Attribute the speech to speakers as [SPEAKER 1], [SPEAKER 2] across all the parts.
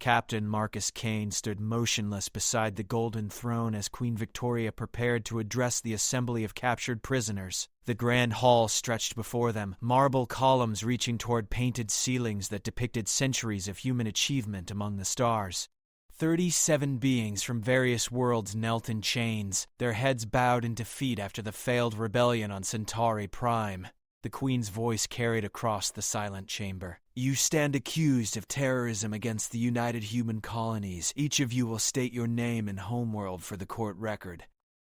[SPEAKER 1] Captain Marcus Kane stood motionless beside the golden throne as Queen Victoria prepared to address the assembly of captured prisoners. The grand hall stretched before them, marble columns reaching toward painted ceilings that depicted centuries of human achievement among the stars. 37 beings from various worlds knelt in chains, their heads bowed in defeat after the failed rebellion on Centauri Prime. The Queen's voice carried across the silent chamber. "You stand accused of terrorism against the United Human Colonies. Each of you will state your name and homeworld for the court record."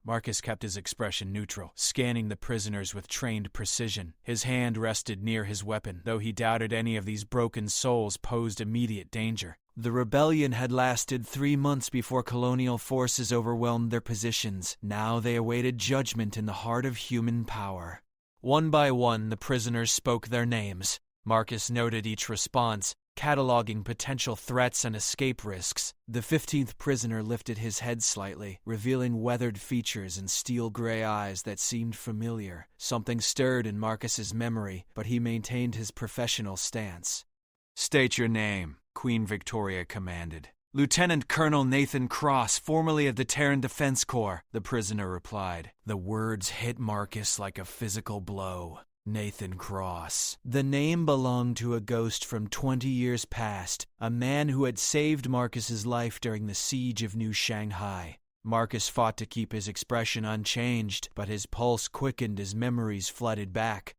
[SPEAKER 1] Marcus kept his expression neutral, scanning the prisoners with trained precision. His hand rested near his weapon, though he doubted any of these broken souls posed immediate danger. The rebellion had lasted 3 months before colonial forces overwhelmed their positions. Now they awaited judgment in the heart of human power. One by one, the prisoners spoke their names. Marcus noted each response, cataloging potential threats and escape risks. The 15th prisoner lifted his head slightly, revealing weathered features and steel-gray eyes that seemed familiar. Something stirred in Marcus's memory, but he maintained his professional stance. "State your name," Queen Victoria commanded. "Lieutenant Colonel Nathan Cross, formerly of the Terran Defense Corps," the prisoner replied. The words hit Marcus like a physical blow. Nathan Cross. The name belonged to a ghost from 20 years past, a man who had saved Marcus's life during the siege of New Shanghai. Marcus fought to keep his expression unchanged, but his pulse quickened as memories flooded back.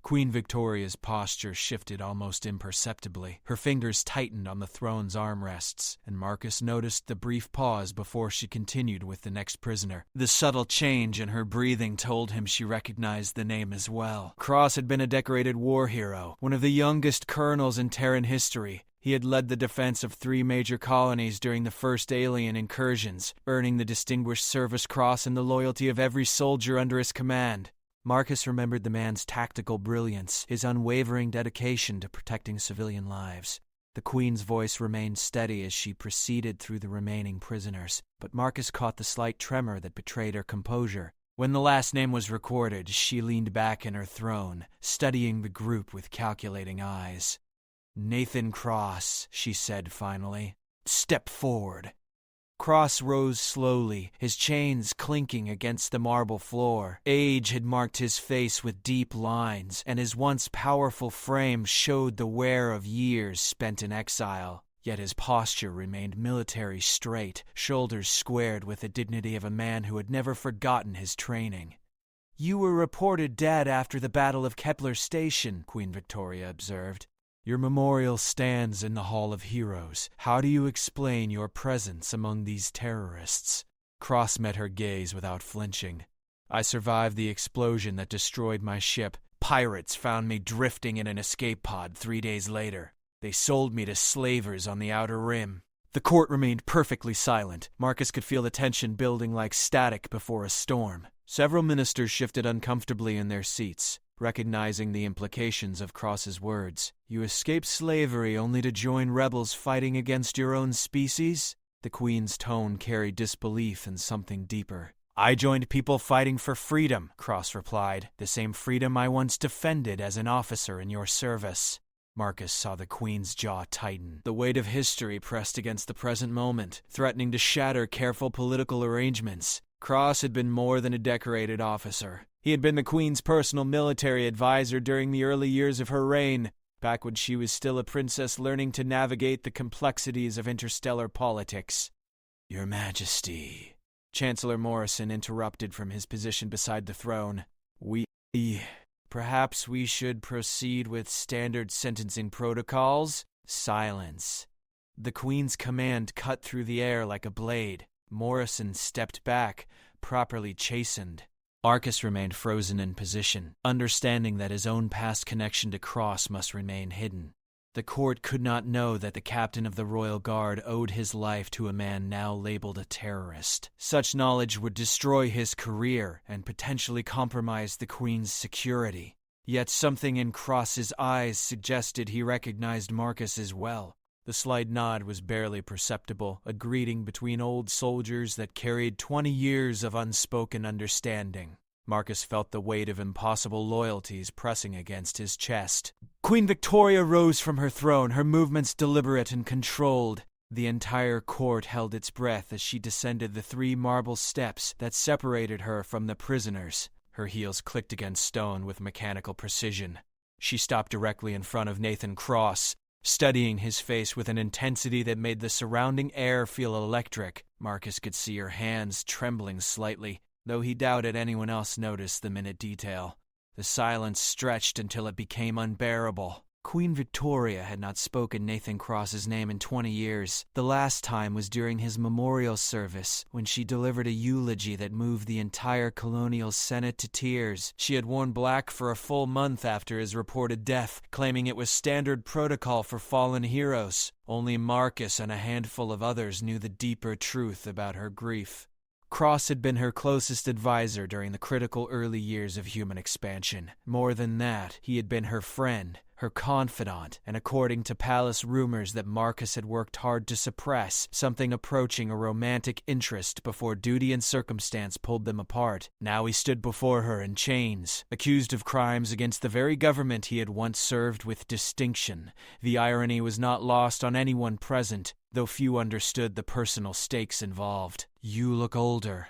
[SPEAKER 1] Queen Victoria's posture shifted almost imperceptibly. Her fingers tightened on the throne's armrests, and Marcus noticed the brief pause before she continued with the next prisoner. The subtle change in her breathing told him she recognized the name as well. Cross had been a decorated war hero, one of the youngest colonels in Terran history. He had led the defense of 3 major colonies during the first alien incursions, earning the Distinguished Service Cross and the loyalty of every soldier under his command. Marcus remembered the man's tactical brilliance, his unwavering dedication to protecting civilian lives. The Queen's voice remained steady as she proceeded through the remaining prisoners, but Marcus caught the slight tremor that betrayed her composure. When the last name was recorded, she leaned back in her throne, studying the group with calculating eyes. "Nathan Cross," she said finally. "Step forward." Cross rose slowly, his chains clinking against the marble floor. Age had marked his face with deep lines, and his once powerful frame showed the wear of years spent in exile. Yet his posture remained military straight, shoulders squared with the dignity of a man who had never forgotten his training. "You were reported dead after the Battle of Kepler Station," Queen Victoria observed. "Your memorial stands in the Hall of Heroes. How do you explain your presence among these terrorists?" Cross met her gaze without flinching. "I survived the explosion that destroyed my ship. Pirates found me drifting in an escape pod 3 days later. They sold me to slavers on the Outer Rim." The court remained perfectly silent. Marcus could feel the tension building like static before a storm. Several ministers shifted uncomfortably in their seats, recognizing the implications of Cross's words. "You escaped slavery only to join rebels fighting against your own species?" The Queen's tone carried disbelief and something deeper. "I joined people fighting for freedom," Cross replied. "The same freedom I once defended as an officer in your service." Marcus saw the Queen's jaw tighten. The weight of history pressed against the present moment, threatening to shatter careful political arrangements. Cross had been more than a decorated officer. He had been the Queen's personal military advisor during the early years of her reign, back when she was still a princess learning to navigate the complexities of interstellar politics. "Your Majesty," Chancellor Morrison interrupted from his position beside the throne. Perhaps we should proceed with standard sentencing protocols?" Silence. The Queen's command cut through the air like a blade. Morrison stepped back, properly chastened. Marcus remained frozen in position, understanding that his own past connection to Cross must remain hidden. The court could not know that the captain of the Royal Guard owed his life to a man now labeled a terrorist. Such knowledge would destroy his career and potentially compromise the Queen's security. Yet something in Cross's eyes suggested he recognized Marcus as well. The slight nod was barely perceptible, a greeting between old soldiers that carried 20 years of unspoken understanding. Marcus felt the weight of impossible loyalties pressing against his chest. Queen Victoria rose from her throne, her movements deliberate and controlled. The entire court held its breath as she descended the 3 marble steps that separated her from the prisoners. Her heels clicked against stone with mechanical precision. She stopped directly in front of Nathan Cross, studying his face with an intensity that made the surrounding air feel electric. Marcus could see her hands trembling slightly, though he doubted anyone else noticed the minute detail. The silence stretched until it became unbearable. Queen Victoria had not spoken Nathan Cross's name in 20 years. The last time was during his memorial service, when she delivered a eulogy that moved the entire colonial senate to tears. She had worn black for a full month after his reported death, claiming it was standard protocol for fallen heroes. Only Marcus and a handful of others knew the deeper truth about her grief. Cross had been her closest advisor during the critical early years of human expansion. More than that, he had been her friend, her confidant, and according to palace rumors that Marcus had worked hard to suppress, something approaching a romantic interest before duty and circumstance pulled them apart. Now he stood before her in chains, accused of crimes against the very government he had once served with distinction. The irony was not lost on anyone present, though few understood the personal stakes involved. "You look older,"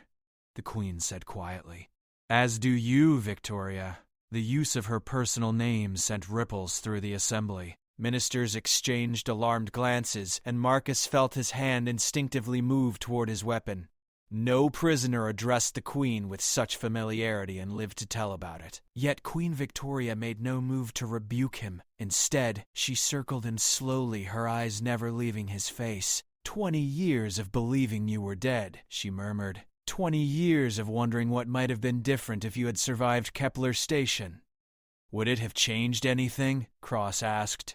[SPEAKER 1] the Queen said quietly. "As do you, Victoria." The use of her personal name sent ripples through the assembly. Ministers exchanged alarmed glances, and Marcus felt his hand instinctively move toward his weapon. No prisoner addressed the Queen with such familiarity and lived to tell about it. Yet Queen Victoria made no move to rebuke him. Instead, she circled him slowly, her eyes never leaving his face. 20 years of believing you were dead," she murmured. 20 years of wondering what might have been different if you had survived Kepler Station. "Would it have changed anything?" Cross asked.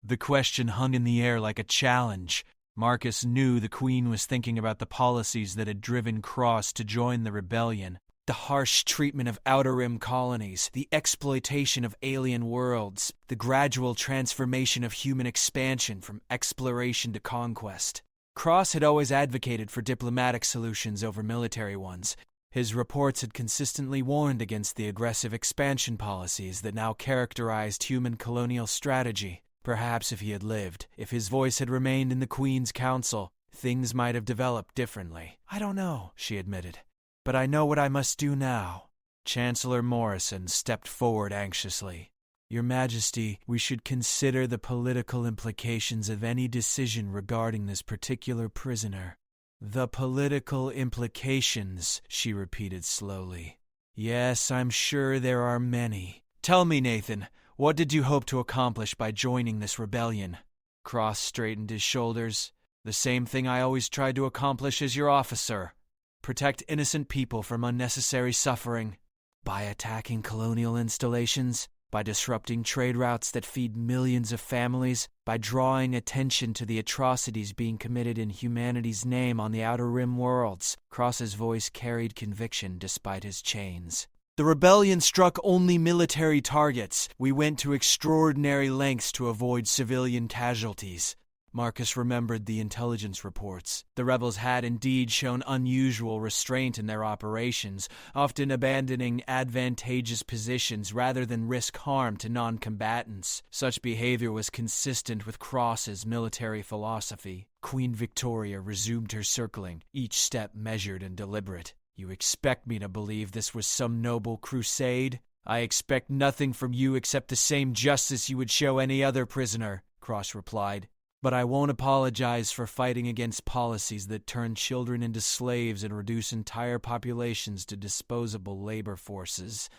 [SPEAKER 1] The question hung in the air like a challenge. Marcus knew the Queen was thinking about the policies that had driven Cross to join the rebellion. The harsh treatment of Outer Rim colonies, the exploitation of alien worlds, the gradual transformation of human expansion from exploration to conquest. Cross had always advocated for diplomatic solutions over military ones. His reports had consistently warned against the aggressive expansion policies that now characterized human colonial strategy. Perhaps if he had lived, if his voice had remained in the Queen's council, things might have developed differently. "I don't know," she admitted, "but I know what I must do now." Chancellor Morrison stepped forward anxiously. "Your Majesty, we should consider the political implications of any decision regarding this particular prisoner." "The political implications," she repeated slowly. "Yes, I'm sure there are many. Tell me, Nathan, what did you hope to accomplish by joining this rebellion?" Cross straightened his shoulders. "The same thing I always tried to accomplish as your officer. Protect innocent people from unnecessary suffering." "By attacking colonial installations? By disrupting trade routes that feed millions of families, by drawing attention to the atrocities being committed in humanity's name on the Outer Rim worlds." Cross's voice carried conviction despite his chains. "The rebellion struck only military targets. We went to extraordinary lengths to avoid civilian casualties." Marcus remembered the intelligence reports. The rebels had indeed shown unusual restraint in their operations, often abandoning advantageous positions rather than risk harm to non-combatants. Such behavior was consistent with Cross's military philosophy. Queen Victoria resumed her circling, each step measured and deliberate. "You expect me to believe this was some noble crusade? I expect nothing from you except the same justice you would show any other prisoner," Cross replied. "But I won't apologize for fighting against policies that turn children into slaves and reduce entire populations to disposable labor forces."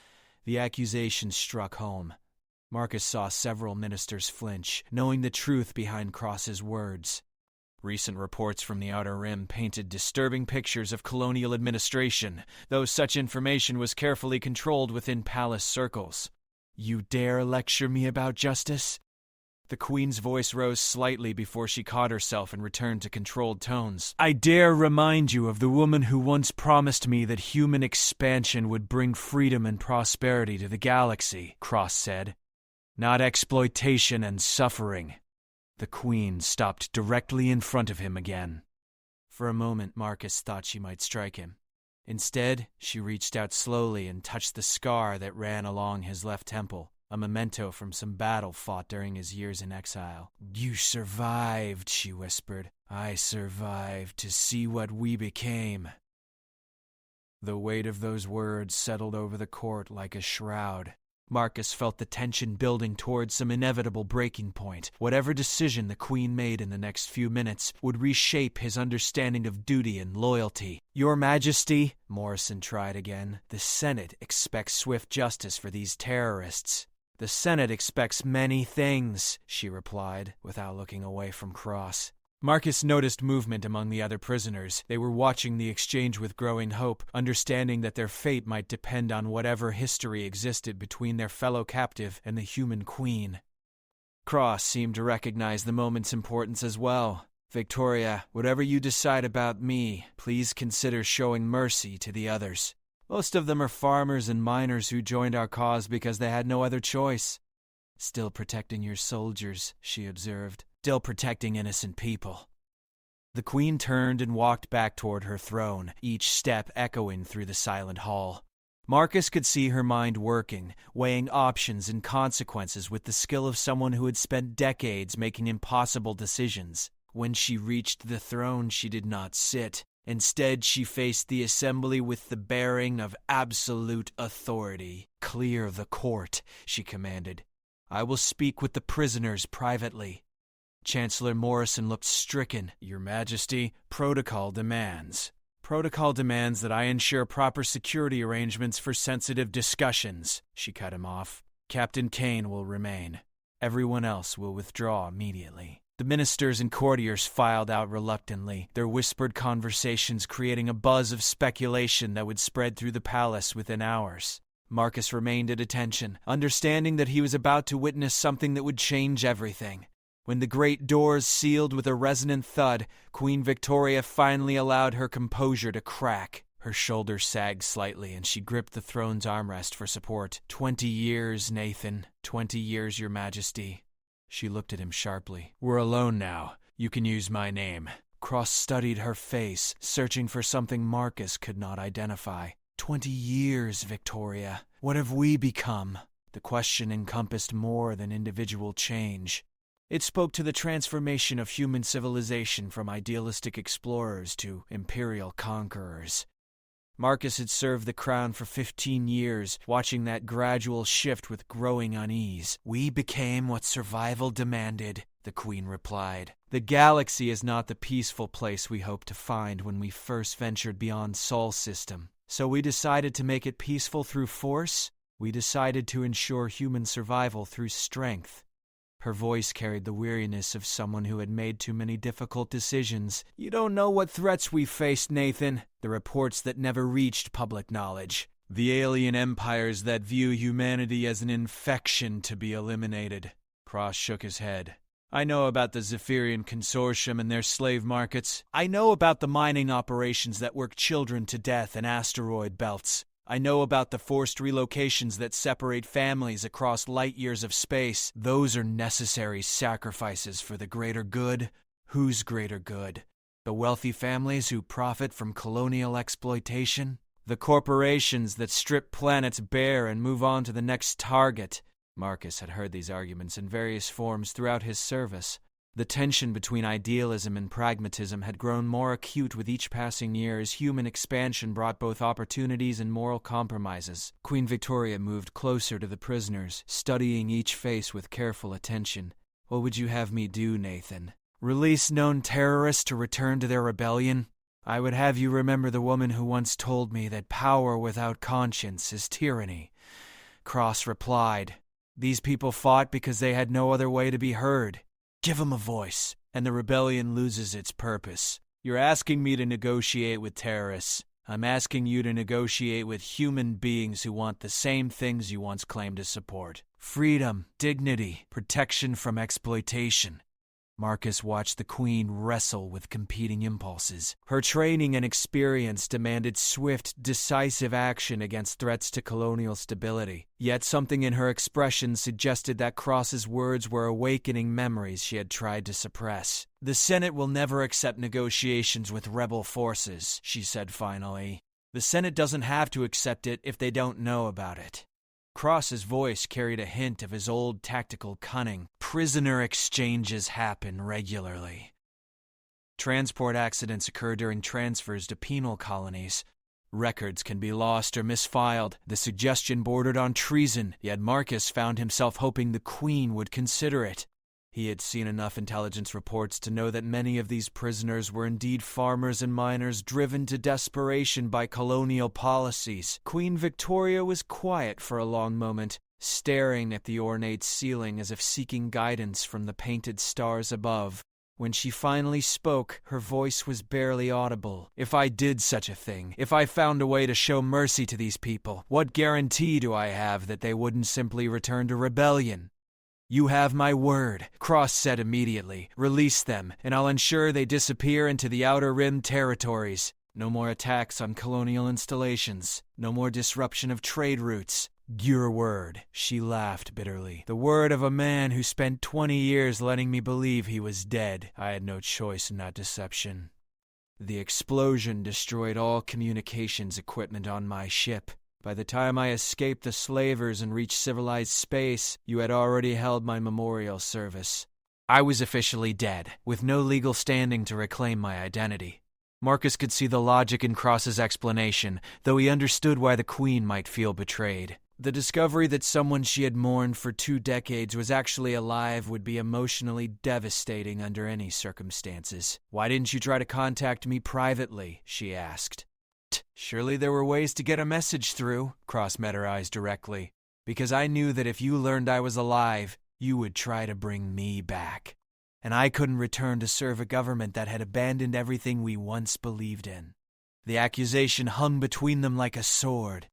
[SPEAKER 1] The accusation struck home. Marcus saw several ministers flinch, knowing the truth behind Cross's words. Recent reports from the Outer Rim painted disturbing pictures of colonial administration, though such information was carefully controlled within palace circles. "You dare lecture me about justice?" The Queen's voice rose slightly before she caught herself and returned to controlled tones. "I dare remind you of the woman who once promised me that human expansion would bring freedom and prosperity to the galaxy," Cross said. "Not exploitation and suffering." The Queen stopped directly in front of him again. For a moment, Marcus thought she might strike him. Instead, she reached out slowly and touched the scar that ran along his left temple. a memento from some battle fought during his years in exile. "You survived," she whispered. "I survived to see what we became." The weight of those words settled over the court like a shroud. Marcus felt the tension building towards some inevitable breaking point. Whatever decision the Queen made in the next few minutes would reshape his understanding of duty and loyalty. "Your Majesty," Morrison tried again, "the Senate expects swift justice for these terrorists." "The Senate expects many things," she replied, without looking away from Cross. Marcus noticed movement among the other prisoners. They were watching the exchange with growing hope, understanding that their fate might depend on whatever history existed between their fellow captive and the human queen. Cross seemed to recognize the moment's importance as well. "Victoria, whatever you decide about me, please consider showing mercy to the others. Most of them are farmers and miners who joined our cause because they had no other choice." "Still protecting your soldiers," she observed. "Still protecting innocent people." The Queen turned and walked back toward her throne, each step echoing through the silent hall. Marcus could see her mind working, weighing options and consequences with the skill of someone who had spent decades making impossible decisions. When she reached the throne, she did not sit. Instead, she faced the assembly with the bearing of absolute authority. "Clear the court," she commanded. "I will speak with the prisoners privately." Chancellor Morrison looked stricken. "Your Majesty, protocol demands. Protocol demands that I ensure proper security arrangements for sensitive discussions." She cut him off. "Captain Kane will remain. Everyone else will withdraw immediately." The ministers and courtiers filed out reluctantly, their whispered conversations creating a buzz of speculation that would spread through the palace within hours. Marcus remained at attention, understanding that he was about to witness something that would change everything. When the great doors sealed with a resonant thud, Queen Victoria finally allowed her composure to crack. Her shoulders sagged slightly, and she gripped the throne's armrest for support. 20 years, Nathan. 20 years, Your Majesty." She looked at him sharply. "We're alone now. You can use my name." Cross studied her face, searching for something Marcus could not identify. 20 years, Victoria. What have we become?" The question encompassed more than individual change. It spoke to the transformation of human civilization from idealistic explorers to imperial conquerors. Marcus had served the crown for 15 years, watching that gradual shift with growing unease. "We became what survival demanded," the Queen replied. "The galaxy is not the peaceful place we hoped to find when we first ventured beyond Sol system. So we decided to make it peaceful through force. We decided to ensure human survival through strength." Her voice carried the weariness of someone who had made too many difficult decisions. "You don't know what threats we faced, Nathan. The reports that never reached public knowledge. The alien empires that view humanity as an infection to be eliminated." Cross shook his head. "I know about the Zephyrian Consortium and their slave markets. I know about the mining operations that work children to death in asteroid belts. I know about the forced relocations that separate families across light years of space. Those are necessary sacrifices for the greater good." "Whose greater good? The wealthy families who profit from colonial exploitation? The corporations that strip planets bare and move on to the next target?" Marcus had heard these arguments in various forms throughout his service. The tension between idealism and pragmatism had grown more acute with each passing year as human expansion brought both opportunities and moral compromises. Queen Victoria moved closer to the prisoners, studying each face with careful attention. "What would you have me do, Nathan? Release known terrorists to return to their rebellion? I would have you remember the woman who once told me that power without conscience is tyranny." Cross replied, "These people fought because they had no other way to be heard. Give them a voice, and the rebellion loses its purpose. You're asking me to negotiate with terrorists. I'm asking you to negotiate with human beings who want the same things you once claimed to support. Freedom, dignity, protection from exploitation." Marcus watched the Queen wrestle with competing impulses. Her training and experience demanded swift, decisive action against threats to colonial stability. Yet something in her expression suggested that Cross's words were awakening memories she had tried to suppress. "The Senate will never accept negotiations with rebel forces," she said finally. "The Senate doesn't have to accept it if they don't know about it." Cross's voice carried a hint of his old tactical cunning. Prisoner exchanges happen regularly. Transport accidents occur during transfers to penal colonies. Records can be lost or misfiled. The suggestion bordered on treason, yet Marcus found himself hoping the Queen would consider it. He had seen enough intelligence reports to know that many of these prisoners were indeed farmers and miners driven to desperation by colonial policies. Queen Victoria was quiet for a long moment, staring at the ornate ceiling as if seeking guidance from the painted stars above. When she finally spoke, her voice was barely audible. If I did such a thing, if I found a way to show mercy to these people, what guarantee do I have that they wouldn't simply return to rebellion? You have my word, Cross said immediately. Release them, and I'll ensure they disappear into the Outer Rim territories. No more attacks on colonial installations. No more disruption of trade routes. Your word, she laughed bitterly. The word of a man who spent 20 years letting me believe he was dead. I had no choice in that deception. The explosion destroyed all communications equipment on my ship. By the time I escaped the slavers and reached civilized space, you had already held my memorial service. I was officially dead, with no legal standing to reclaim my identity. Marcus could see the logic in Cross's explanation, though he understood why the Queen might feel betrayed. The discovery that someone she had mourned for 2 decades was actually alive would be emotionally devastating under any circumstances. Why didn't you try to contact me privately? She asked. Surely there were ways to get a message through, Cross met her eyes directly. Because I knew that if you learned I was alive, you would try to bring me back. And I couldn't return to serve a government that had abandoned everything we once believed in. The accusation hung between them like a sword.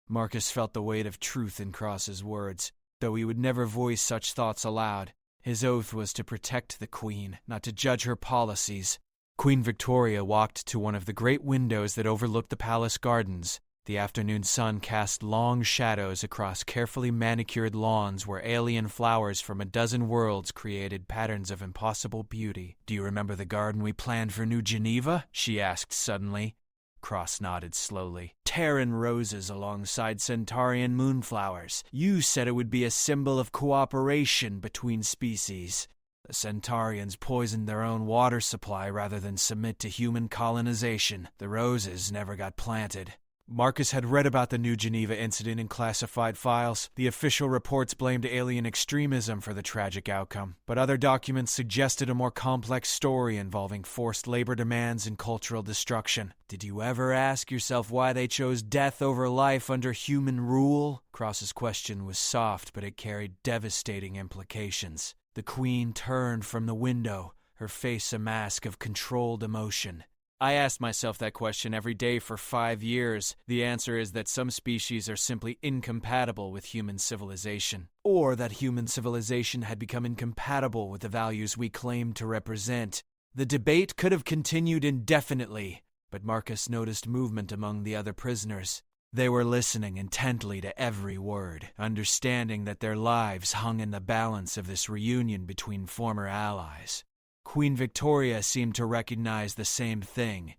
[SPEAKER 1] Marcus felt the weight of truth in Cross's words, though he would never voice such thoughts aloud. His oath was to protect the Queen, not to judge her policies. Queen Victoria walked to one of the great windows that overlooked the palace gardens. The afternoon sun cast long shadows across carefully manicured lawns where alien flowers from a dozen worlds created patterns of impossible beauty. Do you remember the garden we planned for New Geneva? She asked suddenly. Cross nodded slowly. Terran roses alongside Centaurian moonflowers. You said it would be a symbol of cooperation between species. The Centaurians poisoned their own water supply rather than submit to human colonization. The roses never got planted. Marcus had read about the New Geneva incident in classified files. The official reports blamed alien extremism for the tragic outcome, but other documents suggested a more complex story involving forced labor demands and cultural destruction. Did you ever ask yourself why they chose death over life under human rule? Cross's question was soft, but it carried devastating implications. The Queen turned from the window, her face a mask of controlled emotion. I asked myself that question every day for 5 years. The answer is that some species are simply incompatible with human civilization, or that human civilization had become incompatible with the values we claim to represent. The debate could have continued indefinitely, but Marcus noticed movement among the other prisoners. They were listening intently to every word, understanding that their lives hung in the balance of this reunion between former allies. Queen Victoria seemed to recognize the same thing.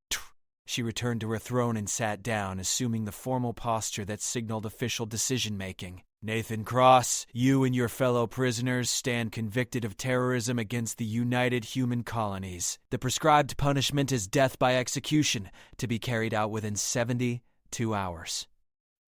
[SPEAKER 1] She returned to her throne and sat down, assuming the formal posture that signaled official decision-making. Nathan Cross, you and your fellow prisoners stand convicted of terrorism against the United Human Colonies. The prescribed punishment is death by execution, to be carried out within 72 hours.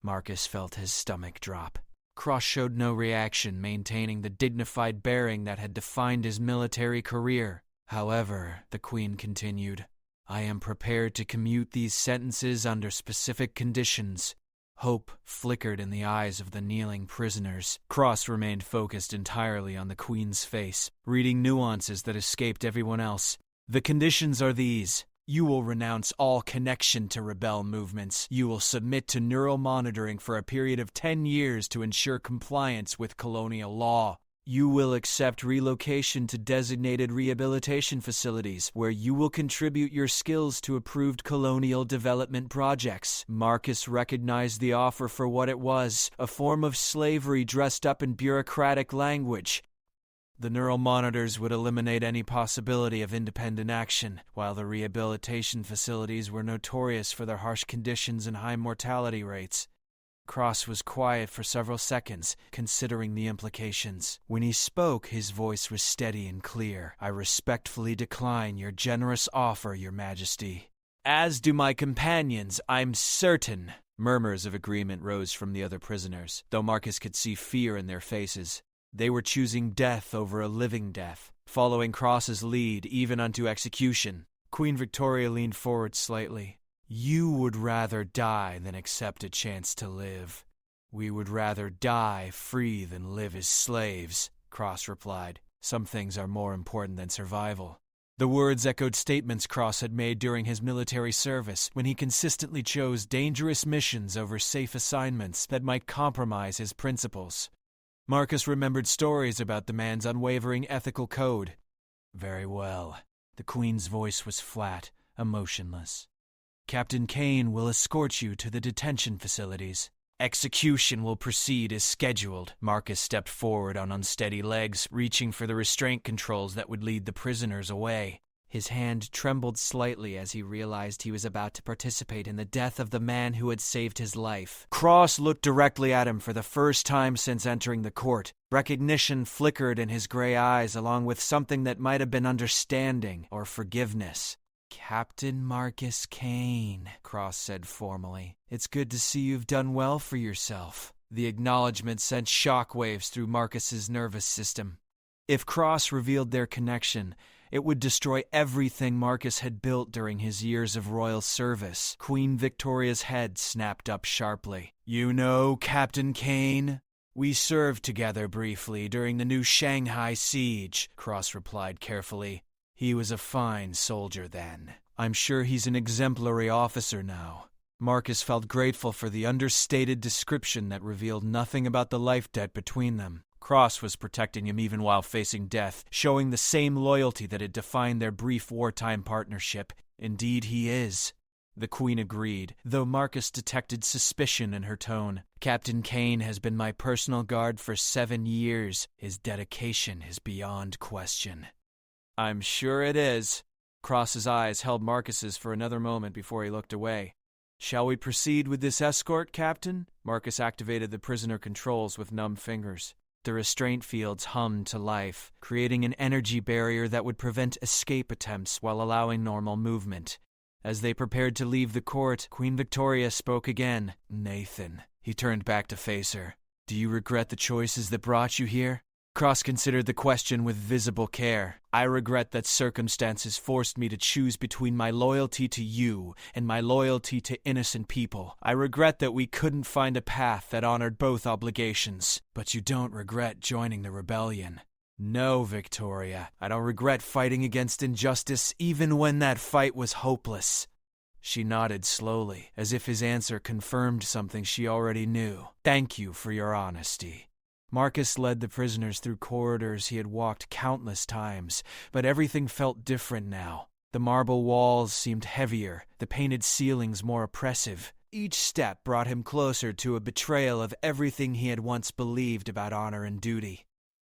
[SPEAKER 1] Marcus felt his stomach drop. Cross showed no reaction, maintaining the dignified bearing that had defined his military career. However, the Queen continued, I am prepared to commute these sentences under specific conditions. Hope flickered in the eyes of the kneeling prisoners. Cross remained focused entirely on the Queen's face, reading nuances that escaped everyone else. The conditions are these. You will renounce all connection to rebel movements. You will submit to neural monitoring for a period of 10 years to ensure compliance with colonial law. You will accept relocation to designated rehabilitation facilities, where you will contribute your skills to approved colonial development projects. Marcus recognized the offer for what it was, a form of slavery dressed up in bureaucratic language. The neural monitors would eliminate any possibility of independent action, while the rehabilitation facilities were notorious for their harsh conditions and high mortality rates. Cross was quiet for several seconds, considering the implications. When he spoke, his voice was steady and clear. "I respectfully decline your generous offer, Your Majesty." "As do my companions, I'm certain." Murmurs of agreement rose from the other prisoners, though Marcus could see fear in their faces. They were choosing death over a living death, following Cross's lead even unto execution. Queen Victoria leaned forward slightly. "You would rather die than accept a chance to live." "We would rather die free than live as slaves," Cross replied. "Some things are more important than survival." The words echoed statements Cross had made during his military service, when he consistently chose dangerous missions over safe assignments that might compromise his principles. Marcus remembered stories about the man's unwavering ethical code. "Very well." The Queen's voice was flat, emotionless. "Captain Kane will escort you to the detention facilities. Execution will proceed as scheduled." Marcus stepped forward on unsteady legs, reaching for the restraint controls that would lead the prisoners away. His hand trembled slightly as he realized he was about to participate in the death of the man who had saved his life. Cross looked directly at him for the first time since entering the court. Recognition flickered in his gray eyes, along with something that might have been understanding or forgiveness. "Captain Marcus Kane," Cross said formally. "It's good to see you've done well for yourself." The acknowledgement sent shockwaves through Marcus's nervous system. If Cross revealed their connection, it would destroy everything Marcus had built during his years of royal service. Queen Victoria's head snapped up sharply. "You know Captain Kane?" "We served together briefly during the new Shanghai siege," Cross replied carefully. "He was a fine soldier then. I'm sure he's an exemplary officer now." Marcus felt grateful for the understated description that revealed nothing about the life debt between them. Cross was protecting him even while facing death, showing the same loyalty that had defined their brief wartime partnership. "Indeed he is." The Queen agreed, though Marcus detected suspicion in her tone. "Captain Kane has been my personal guard for 7 years. His dedication is beyond question." "I'm sure it is." Cross's eyes held Marcus's for another moment before he looked away. "Shall we proceed with this escort, Captain?" Marcus activated the prisoner controls with numb fingers. The restraint fields hummed to life, creating an energy barrier that would prevent escape attempts while allowing normal movement. As they prepared to leave the court, Queen Victoria spoke again. "Nathan." He turned back to face her. "Do you regret the choices that brought you here?" Cross considered the question with visible care. "I regret that circumstances forced me to choose between my loyalty to you and my loyalty to innocent people. I regret that we couldn't find a path that honored both obligations." "But you don't regret joining the rebellion?" "No, Victoria. I don't regret fighting against injustice even when that fight was hopeless." She nodded slowly, as if his answer confirmed something she already knew. "Thank you for your honesty." Marcus led the prisoners through corridors he had walked countless times, but everything felt different now. The marble walls seemed heavier, the painted ceilings more oppressive. Each step brought him closer to a betrayal of everything he had once believed about honor and duty.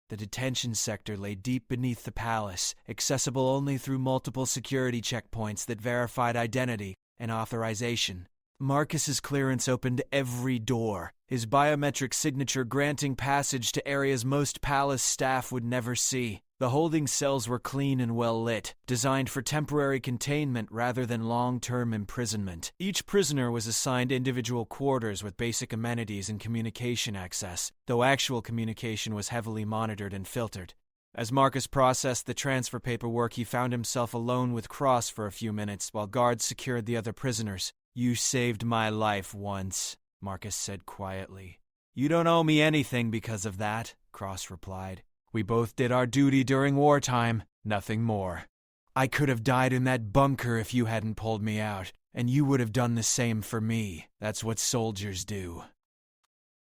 [SPEAKER 1] The detention sector lay deep beneath the palace, accessible only through multiple security checkpoints that verified identity and authorization. Marcus's clearance opened every door, his biometric signature granting passage to areas most palace staff would never see. The holding cells were clean and well lit, designed for temporary containment rather than long-term imprisonment. Each prisoner was assigned individual quarters with basic amenities and communication access, though actual communication was heavily monitored and filtered. As Marcus processed the transfer paperwork, he found himself alone with Cross for a few minutes while guards secured the other prisoners. "You saved my life once," Marcus said quietly. "You don't owe me anything because of that," Cross replied. "We both did our duty during wartime, nothing more. I could have died in that bunker if you hadn't pulled me out, and you would have done the same for me. That's what soldiers do."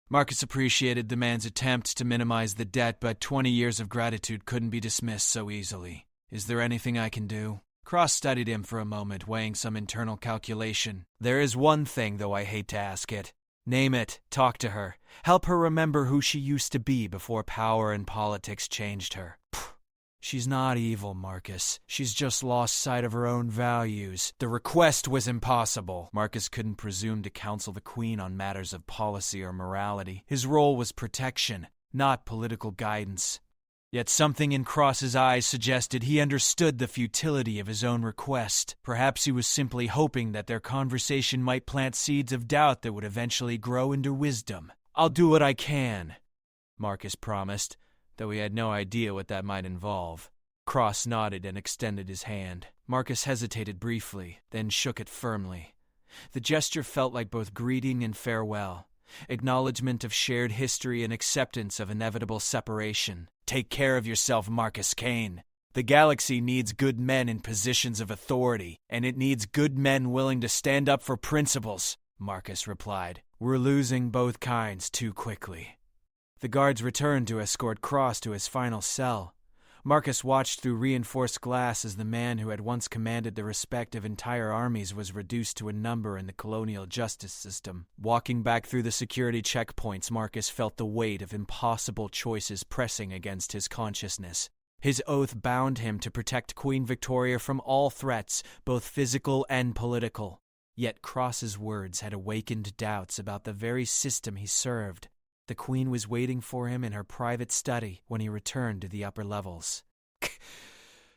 [SPEAKER 1] Marcus appreciated the man's attempt to minimize the debt, but 20 years of gratitude couldn't be dismissed so easily. "Is there anything I can do?" Cross studied him for a moment, weighing some internal calculation. "There is one thing, though I hate to ask it." "Name it. Talk to her. Help her remember who she used to be before power and politics changed her." She's not evil, Marcus. She's just lost sight of her own values. The request was impossible. Marcus couldn't presume to counsel the Queen on matters of policy or morality. His role was protection, not political guidance. Yet something in Cross's eyes suggested he understood the futility of his own request. Perhaps he was simply hoping that their conversation might plant seeds of doubt that would eventually grow into wisdom. "I'll do what I can," Marcus promised, though he had no idea what that might involve. Cross nodded and extended his hand. Marcus hesitated briefly, then shook it firmly. The gesture felt like both greeting and farewell, acknowledgement of shared history and acceptance of inevitable separation. "Take care of yourself, Marcus Kane. The galaxy needs good men in positions of authority, and it needs good men willing to stand up for principles," Marcus replied. "We're losing both kinds too quickly." The guards returned to escort Cross to his final cell. Marcus watched through reinforced glass as the man who had once commanded the respect of entire armies was reduced to a number in the colonial justice system. Walking back through the security checkpoints, Marcus felt the weight of impossible choices pressing against his consciousness. His oath bound him to protect Queen Victoria from all threats, both physical and political. Yet Cross's words had awakened doubts about the very system he served. The Queen was waiting for him in her private study when he returned to the upper levels.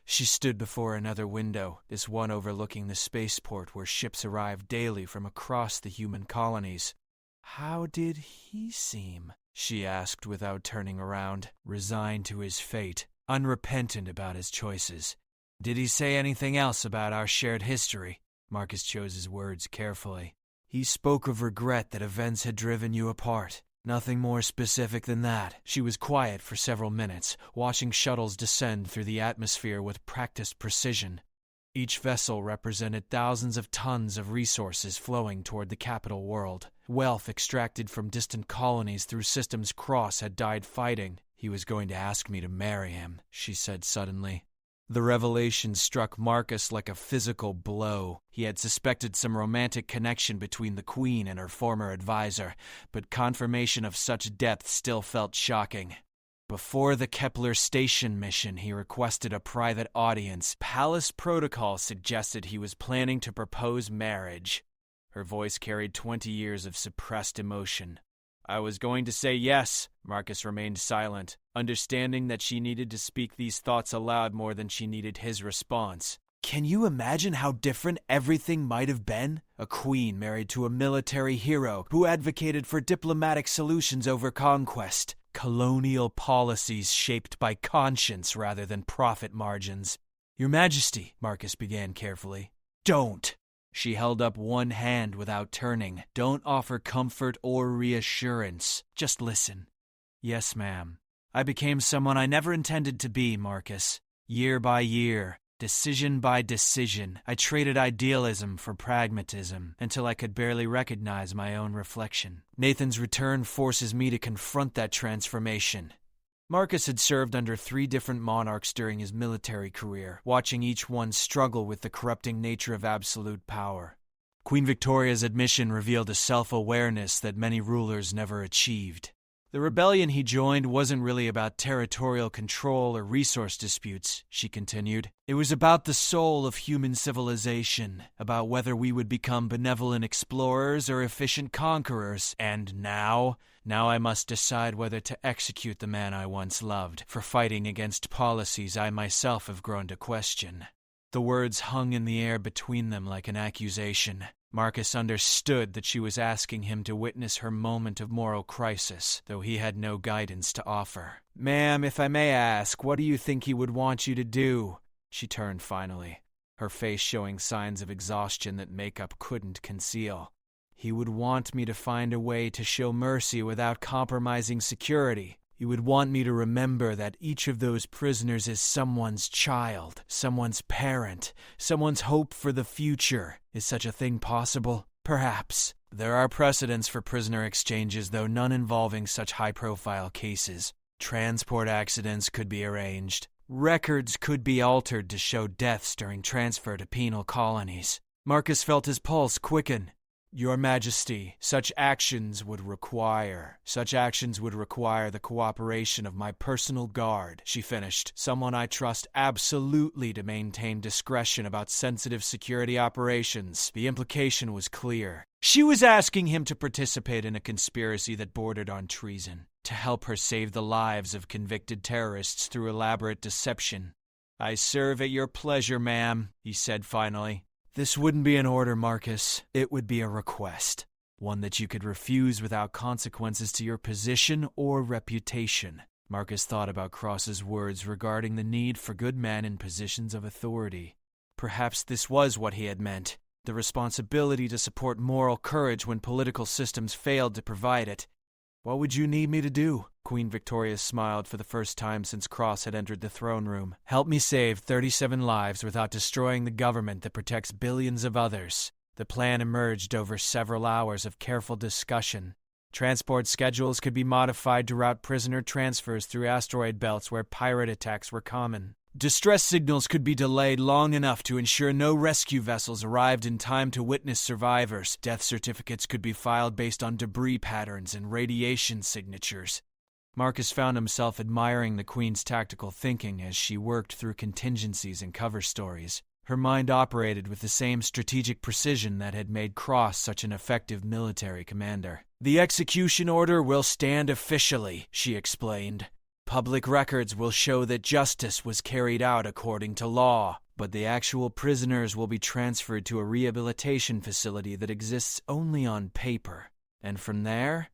[SPEAKER 1] She stood before another window, this one overlooking the spaceport where ships arrived daily from across the human colonies. "How did he seem?" she asked without turning around, resigned to his fate, unrepentant about his choices. "Did he say anything else about our shared history?" Marcus chose his words carefully. "He spoke of regret that events had driven you apart. Nothing more specific than that." She was quiet for several minutes, watching shuttles descend through the atmosphere with practiced precision. Each vessel represented thousands of tons of resources flowing toward the capital world, wealth extracted from distant colonies through systems Cross had died fighting. "He was going to ask me to marry him," she said suddenly. The revelation struck Marcus like a physical blow. He had suspected some romantic connection between the Queen and her former advisor, but confirmation of such depth still felt shocking. Before the Kepler station mission, he requested a private audience. Palace protocol suggested he was planning to propose marriage. Her voice carried 20 years of suppressed emotion. "I was going to say yes." Marcus remained silent, understanding that she needed to speak these thoughts aloud more than she needed his response. Can you imagine how different everything might have been? A queen married to a military hero who advocated for diplomatic solutions over conquest. Colonial policies shaped by conscience rather than profit margins. "Your Majesty," Marcus began carefully. "Don't." She held up one hand without turning. "Don't offer comfort or reassurance. Just listen." "Yes, ma'am. I became someone I never intended to be, Marcus. Year by year, decision by decision, I traded idealism for pragmatism until I could barely recognize my own reflection. Nathan's return forces me to confront that transformation." Marcus had served under 3 different monarchs during his military career, watching each one struggle with the corrupting nature of absolute power. Queen Victoria's admission revealed a self-awareness that many rulers never achieved. The rebellion he joined wasn't really about territorial control or resource disputes, she continued. It was about the soul of human civilization, about whether we would become benevolent explorers or efficient conquerors. And now I must decide whether to execute the man I once loved for fighting against policies I myself have grown to question. The words hung in the air between them like an accusation. Marcus understood that she was asking him to witness her moment of moral crisis, though he had no guidance to offer. "Ma'am, if I may ask, what do you think he would want you to do?" She turned finally, her face showing signs of exhaustion that makeup couldn't conceal. "He would want me to find a way to show mercy without compromising security. He would want me to remember that each of those prisoners is someone's child, someone's parent, someone's hope for the future. Is such a thing possible? Perhaps. There are precedents for prisoner exchanges, though none involving such high-profile cases. Transport accidents could be arranged. Records could be altered to show deaths during transfer to penal colonies." Marcus felt his pulse quicken. Your Majesty, such actions would require the cooperation of my personal guard, she finished, someone I trust absolutely to maintain discretion about sensitive security operations. The implication was clear. She was asking him to participate in a conspiracy that bordered on treason, to help her save the lives of convicted terrorists through elaborate deception. I serve at your pleasure, ma'am, he said finally. This wouldn't be an order, Marcus. It would be a request. One that you could refuse without consequences to your position or reputation. Marcus thought about Cross's words regarding the need for good men in positions of authority. Perhaps this was what he had meant. The responsibility to support moral courage when political systems failed to provide it. What would you need me to do? Queen Victoria smiled for the first time since Cross had entered the throne room. Help me save 37 lives without destroying the government that protects billions of others. The plan emerged over several hours of careful discussion. Transport schedules could be modified to route prisoner transfers through asteroid belts where pirate attacks were common. Distress signals could be delayed long enough to ensure no rescue vessels arrived in time to witness survivors. Death certificates could be filed based on debris patterns and radiation signatures. Marcus found himself admiring the Queen's tactical thinking as she worked through contingencies and cover stories. Her mind operated with the same strategic precision that had made Cross such an effective military commander. The execution order will stand officially, she explained. Public records will show that justice was carried out according to law, but the actual prisoners will be transferred to a rehabilitation facility that exists only on paper. And from there,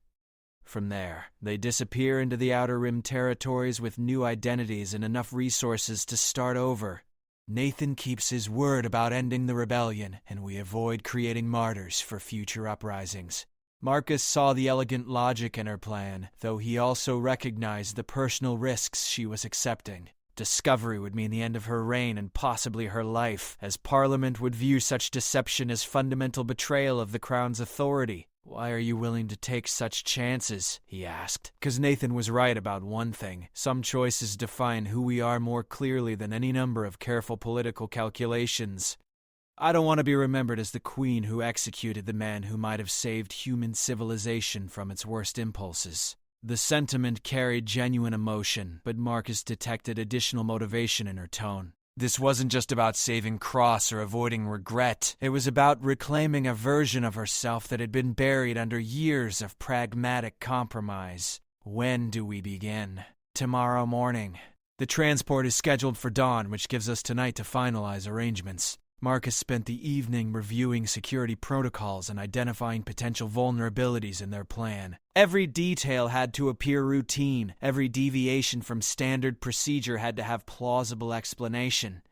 [SPEAKER 1] they disappear into the Outer Rim territories with new identities and enough resources to start over. Nathan keeps his word about ending the rebellion, and we avoid creating martyrs for future uprisings. Marcus saw the elegant logic in her plan, though he also recognized the personal risks she was accepting. Discovery would mean the end of her reign and possibly her life, as Parliament would view such deception as fundamental betrayal of the Crown's authority. Why are you willing to take such chances? He asked. Because Nathan was right about one thing. Some choices define who we are more clearly than any number of careful political calculations. I don't want to be remembered as the queen who executed the man who might have saved human civilization from its worst impulses. The sentiment carried genuine emotion, but Marcus detected additional motivation in her tone. This wasn't just about saving Cross or avoiding regret. It was about reclaiming a version of herself that had been buried under years of pragmatic compromise. When do we begin? Tomorrow morning. The transport is scheduled for dawn, which gives us tonight to finalize arrangements. Marcus spent the evening reviewing security protocols and identifying potential vulnerabilities in their plan. Every detail had to appear routine. Every deviation from standard procedure had to have plausible explanation.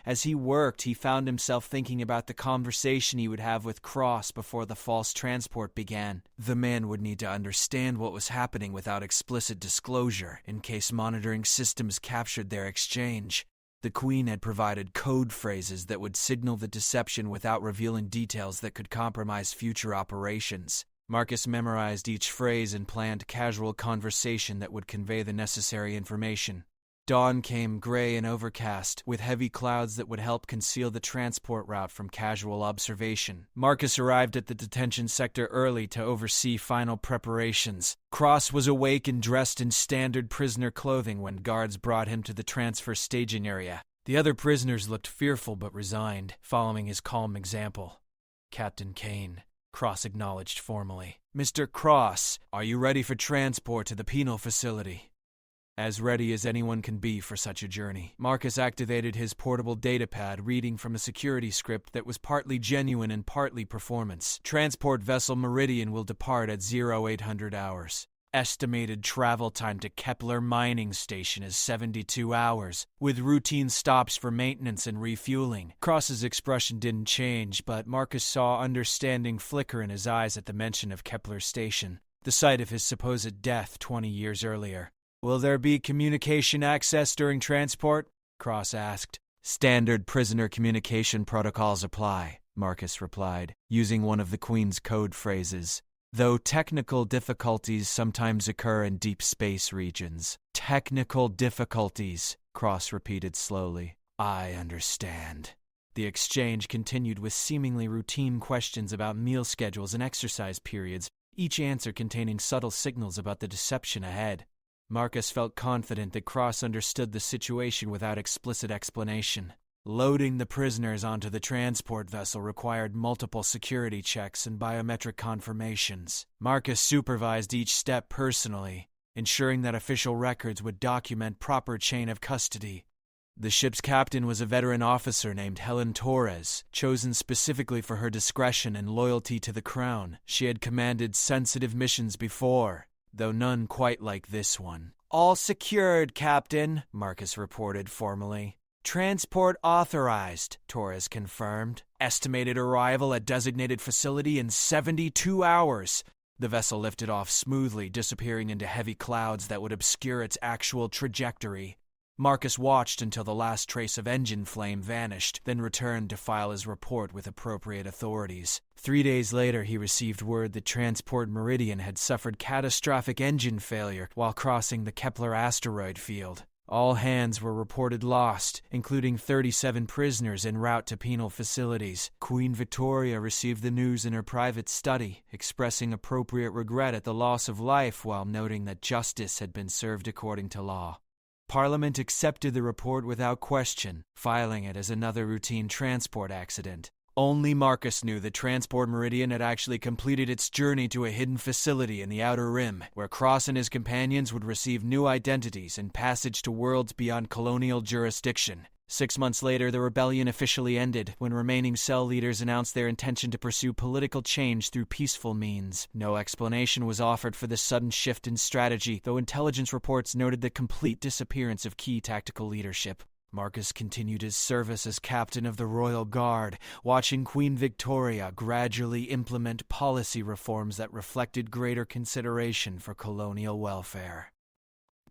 [SPEAKER 1] As he worked, he found himself thinking about the conversation he would have with Cross before the false transport began. The man would need to understand what was happening without explicit disclosure, in case monitoring systems captured their exchange. The Queen had provided code phrases that would signal the deception without revealing details that could compromise future operations. Marcus memorized each phrase and planned casual conversation that would convey the necessary information. Dawn came gray and overcast, with heavy clouds that would help conceal the transport route from casual observation. Marcus arrived at the detention sector early to oversee final preparations. Cross was awake and dressed in standard prisoner clothing when guards brought him to the transfer staging area. The other prisoners looked fearful but resigned, following his calm example. Captain Kane, Cross acknowledged formally. Mr. Cross, are you ready for transport to the penal facility? As ready as anyone can be for such a journey. Marcus activated his portable datapad, reading from a security script that was partly genuine and partly performance. Transport vessel Meridian will depart at 0800 hours. Estimated travel time to Kepler Mining Station is 72 hours, with routine stops for maintenance and refueling. Cross's expression didn't change, but Marcus saw understanding flicker in his eyes at the mention of Kepler Station, the site of his supposed death 20 years earlier. Will there be communication access during transport? Cross asked. Standard prisoner communication protocols apply, Marcus replied, using one of the Queen's code phrases. Though technical difficulties sometimes occur in deep space regions. Technical difficulties, Cross repeated slowly. I understand. The exchange continued with seemingly routine questions about meal schedules and exercise periods, each answer containing subtle signals about the deception ahead. Marcus felt confident that Cross understood the situation without explicit explanation. Loading the prisoners onto the transport vessel required multiple security checks and biometric confirmations. Marcus supervised each step personally, ensuring that official records would document proper chain of custody. The ship's captain was a veteran officer named Helen Torres, chosen specifically for her discretion and loyalty to the crown. She had commanded sensitive missions before, though none quite like this one. "All secured, Captain," Marcus reported formally. "Transport authorized," Torres confirmed. "Estimated arrival at designated facility in 72 hours. The vessel lifted off smoothly, disappearing into heavy clouds that would obscure its actual trajectory. Marcus watched until the last trace of engine flame vanished, then returned to file his report with appropriate authorities. 3 days later, he received word that Transport Meridian had suffered catastrophic engine failure while crossing the Kepler asteroid field. All hands were reported lost, including 37 prisoners en route to penal facilities. Queen Victoria received the news in her private study, expressing appropriate regret at the loss of life while noting that justice had been served according to law. Parliament accepted the report without question, filing it as another routine transport accident. Only Marcus knew that Transport Meridian had actually completed its journey to a hidden facility in the Outer Rim, where Cross and his companions would receive new identities and passage to worlds beyond colonial jurisdiction. 6 months later, the rebellion officially ended when remaining cell leaders announced their intention to pursue political change through peaceful means. No explanation was offered for this sudden shift in strategy, though intelligence reports noted the complete disappearance of key tactical leadership. Marcus continued his service as captain of the Royal Guard, watching Queen Victoria gradually implement policy reforms that reflected greater consideration for colonial welfare.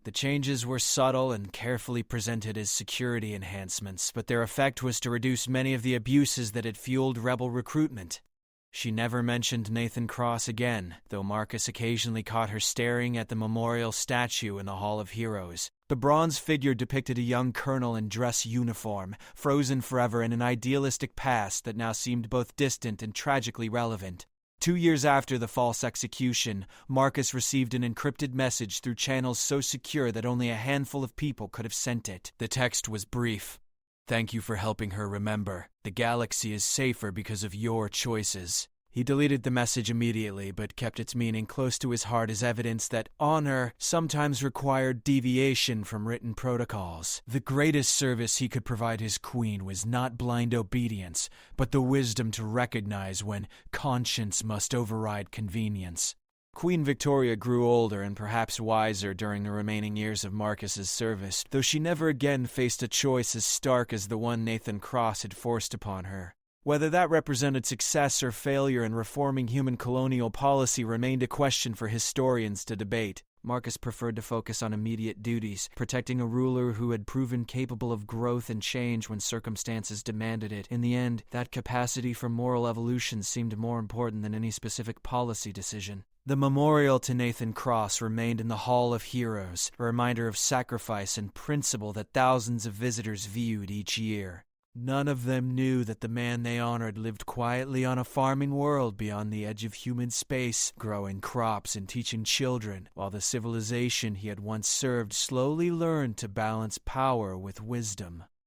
[SPEAKER 1] The changes were subtle and carefully presented as security enhancements, but their effect was to reduce many of the abuses that had fueled rebel recruitment. She never mentioned Nathan Cross again, though Marcus occasionally caught her staring at the memorial statue in the Hall of Heroes. The bronze figure depicted a young colonel in dress uniform, frozen forever in an idealistic past that now seemed both distant and tragically relevant. 2 years after the false execution, Marcus received an encrypted message through channels so secure that only a handful of people could have sent it. The text was brief. "Thank you for helping her remember. The galaxy is safer because of your choices." He deleted the message immediately, but kept its meaning close to his heart as evidence that honor sometimes required deviation from written protocols. The greatest service he could provide his queen was not blind obedience, but the wisdom to recognize when conscience must override convenience. Queen Victoria grew older and perhaps wiser during the remaining years of Marcus's service, though she never again faced a choice as stark as the one Nathan Cross had forced upon her. Whether that represented success or failure in reforming human colonial policy remained a question for historians to debate. Marcus preferred to focus on immediate duties, protecting a ruler who had proven capable of growth and change when circumstances demanded it. In the end, that capacity for moral evolution seemed more important than any specific policy decision. The memorial to Nathan Cross remained in the Hall of Heroes, a reminder of sacrifice and principle that thousands of visitors viewed each year. None of them knew that the man they honored lived quietly on a farming world beyond the edge of human space, growing crops and teaching children, while the civilization he had once served slowly learned to balance power with wisdom.